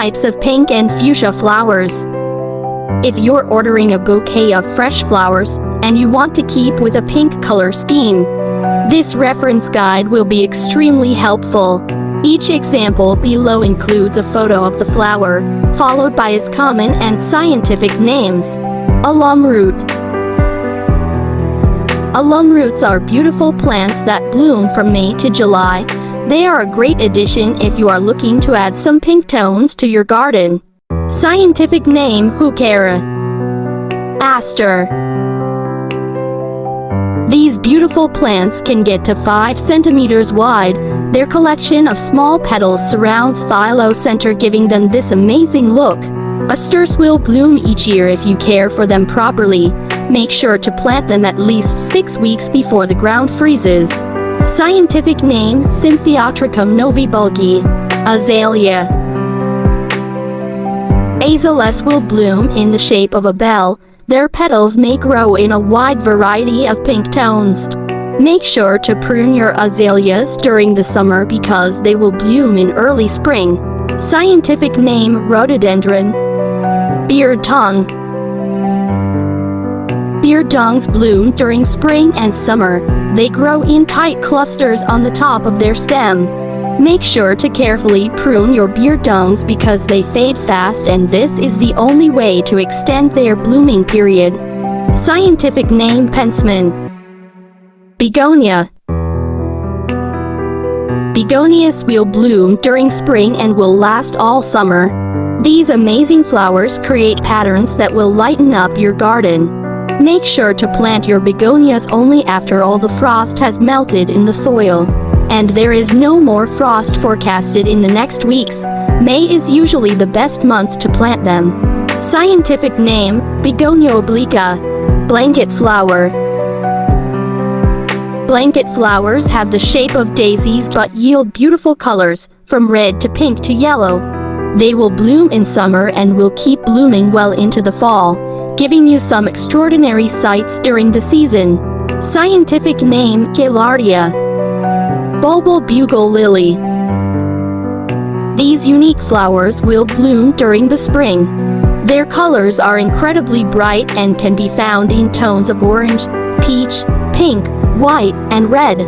types of pink and fuchsia flowers. If you're ordering a bouquet of fresh flowers and you want to keep with a pink color scheme, this reference guide will be extremely helpful. Each example below includes a photo of the flower, followed by its common and scientific names. Alum root. Alum roots are beautiful plants that bloom from May to July. They are a great addition if you are looking to add some pink tones to your garden. Scientific name: Fuchsia. Aster. These beautiful plants can get to 5 centimeters wide. Their collection of small petals surrounds the center, giving them this amazing look. Asters will bloom each year if you care for them properly. Make sure to plant them at least 6 weeks before the ground freezes. Scientific name: Symphyiotricum novibulgi. Azalea. Azaleas will bloom in the shape of a bell. Their petals may grow in a wide variety of pink tones. Make sure to prune your azaleas during the summer because they will bloom in early spring. Scientific name: Rhododendron. Beard tongue. Beard tongues bloom during spring and summer. They grow in tight clusters on the top of their stem. Make sure to carefully prune your beard tongues because they fade fast, and this is the only way to extend their blooming period. Scientific name: Penstemon. Begonia. Begonias will bloom during spring and will last all summer. These amazing flowers create patterns that will lighten up your garden. Make sure to plant your begonias only after all the frost has melted in the soil. And there is no more frost forecasted in the next weeks. May is usually the best month to plant them. Scientific name: Begonia obliqua. Blanket flower. Blanket flowers have the shape of daisies but yield beautiful colors, from red to pink to yellow. They will bloom in summer and will keep blooming well into the fall, giving you some extraordinary sights during the season. Scientific name: Gaillardia. Bulbul bugle lily. These unique flowers will bloom during the spring. Their colors are incredibly bright and can be found in tones of orange, peach, pink, white, and red.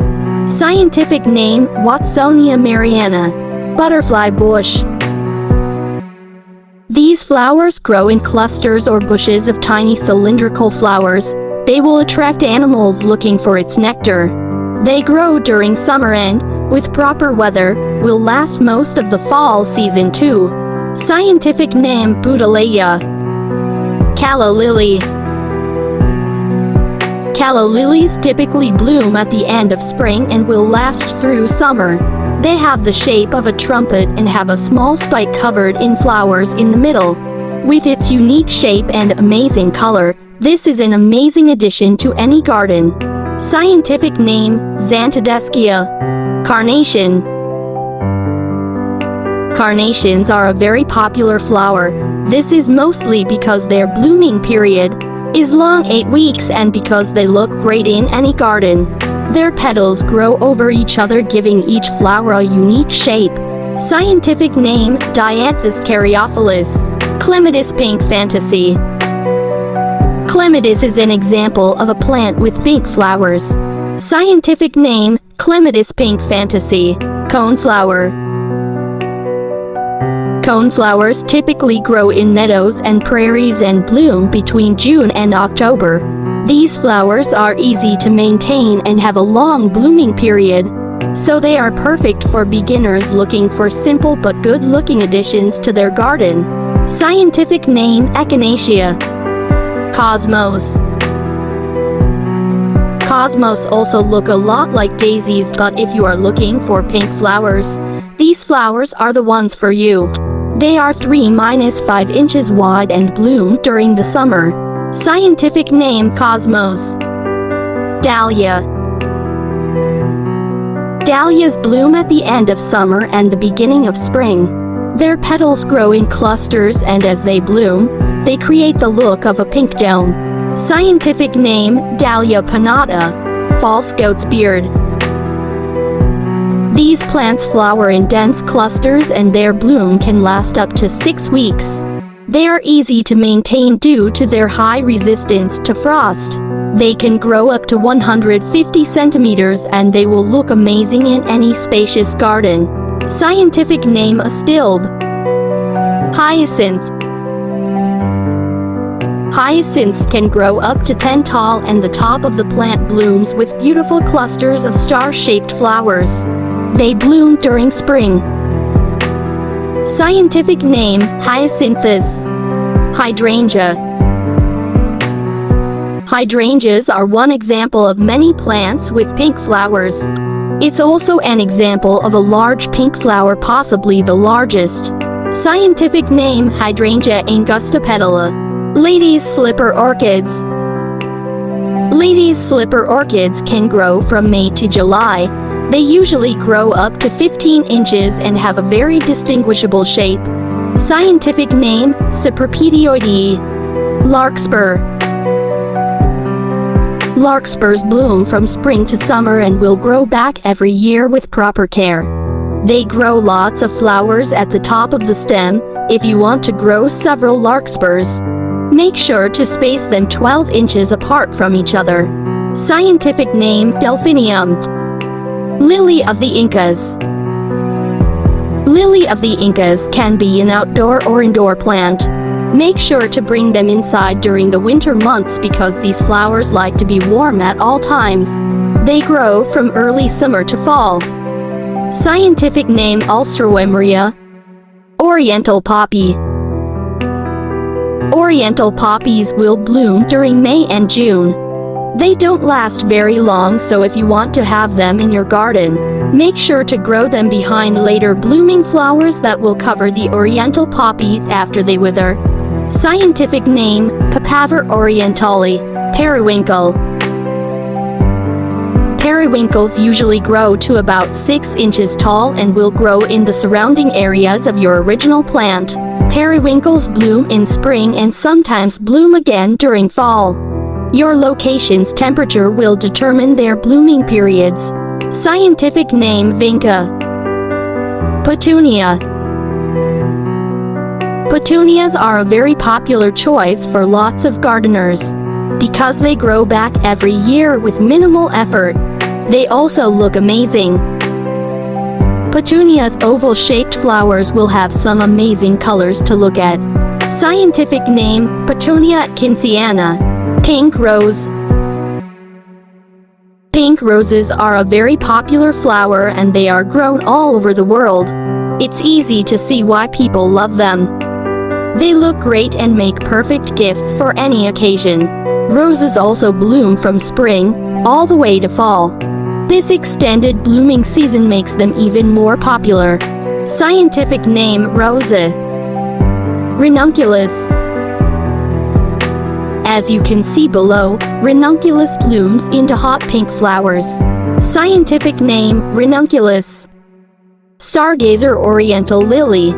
Scientific name: Watsonia mariana. Butterfly bush. These flowers grow in clusters or bushes of tiny cylindrical flowers. They will attract animals looking for its nectar. They grow during summer and, with proper weather, will last most of the fall season too. Scientific name: Buddleia. Calla lily. Calla lilies typically bloom at the end of spring and will last through summer. They have the shape of a trumpet and have a small spike covered in flowers in the middle. With its unique shape and amazing color, this is an amazing addition to any garden. Scientific name: Xantodeschia. Carnation. Carnations are a very popular flower. This is mostly because their blooming period is long 8 weeks and because they look great in any garden. Their petals grow over each other, giving each flower a unique shape. Scientific name: Dianthus caryophyllus. Clematis pink fantasy. Clematis is an example of a plant with pink flowers. Scientific name: Clematis pink fantasy. Coneflower. Coneflowers typically grow in meadows and prairies and bloom between June and October. These flowers are easy to maintain and have a long blooming period, so they are perfect for beginners looking for simple but good-looking additions to their garden. Scientific name: Echinacea. Cosmos. Cosmos also look a lot like daisies, but if you are looking for pink flowers, these flowers are the ones for you. They are 3–5 inches wide and bloom during the summer. Scientific name: Cosmos. Dahlia. Dahlias bloom at the end of summer and the beginning of spring. Their petals grow in clusters, and as they bloom, they create the look of a pink dome. Scientific name: Dahlia pinnata. False goat's beard. These plants flower in dense clusters and their bloom can last up to 6 weeks. They are easy to maintain due to their high resistance to frost. They can grow up to 150 centimeters and they will look amazing in any spacious garden. Scientific name Astilbe. Hyacinth. Hyacinths can grow up to 10 tall and the top of the plant blooms with beautiful clusters of star-shaped flowers. They bloom during spring. Scientific name Hyacinthus. Hydrangea. Hydrangeas are one example of many plants with pink flowers. It's also an example of a large pink flower, possibly the largest. Scientific name Hydrangea angustipetala. Ladies' slipper orchids. Ladies' slipper orchids can grow from May to July. They usually grow up to 15 inches and have a very distinguishable shape. Scientific name Cypripedioideae. Larkspur. Larkspurs bloom from spring to summer and will grow back every year with proper care. They grow lots of flowers at the top of the stem. If you want to grow several larkspurs, make sure to space them 12 inches apart from each other. Scientific name Delphinium. Lily of the Incas. Lily of the Incas can be an outdoor or indoor plant. Make sure to bring them inside during the winter months because these flowers like to be warm at all times. They grow from early summer to fall. Scientific name Alstroemeria. Oriental poppy. Oriental poppies will bloom during May and June. They don't last very long, so if you want to have them in your garden, make sure to grow them behind later blooming flowers that will cover the oriental poppies after they wither. Scientific name Papaver orientale. Periwinkle. Periwinkles usually grow to about 6 inches tall and will grow in the surrounding areas of your original plant. Periwinkles bloom in spring and sometimes bloom again during fall. Your location's temperature will determine their blooming periods. Scientific name Vinca. Petunia. Petunias are a very popular choice for lots of gardeners. Because they grow back every year with minimal effort, they also look amazing. Petunia's oval-shaped flowers will have some amazing colors to look at. Scientific name Petunia atkinsoniana. Pink rose. Pink roses are a very popular flower and they are grown all over the world. It's easy to see why people love them. They look great and make perfect gifts for any occasion. Roses also bloom from spring all the way to fall. This extended blooming season makes them even more popular. Scientific name Rosa. Ranunculus. As you can see below, ranunculus blooms into hot pink flowers. Scientific name Ranunculus. Stargazer oriental lily.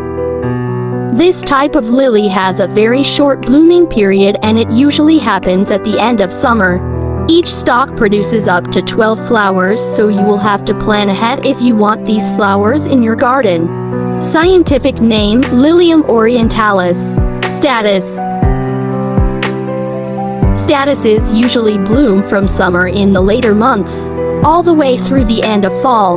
This type of lily has a very short blooming period and it usually happens at the end of summer. Each stalk produces up to 12 flowers, so you will have to plan ahead if you want these flowers in your garden. Scientific name Lilium orientalis. Status. Statuses usually bloom from summer in the later months, all the way through the end of fall.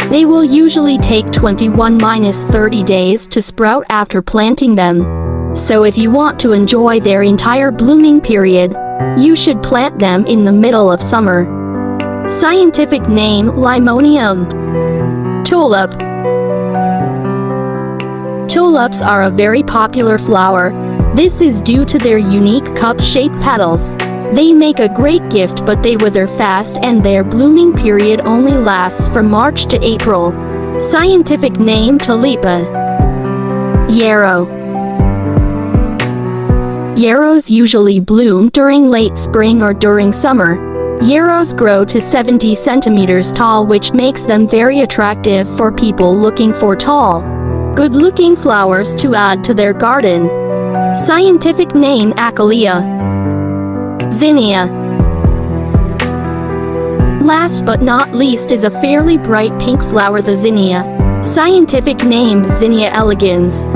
They will usually take 21–30 days to sprout after planting them. So if you want to enjoy their entire blooming period, you should plant them in the middle of summer. Scientific name Limonium. Tulip. Tulips are a very popular flower. This is due to their unique cup-shaped petals. They make a great gift, but they wither fast and their blooming period only lasts from March to April. Scientific name Tulipa. Yarrow. Yarrows usually bloom during late spring or during summer. Yarrows grow to 70 centimeters tall, which makes them very attractive for people looking for tall, good-looking flowers to add to their garden. Scientific name Achillea. Zinnia. Last but not least is a fairly bright pink flower, the zinnia. Scientific name Zinnia elegans.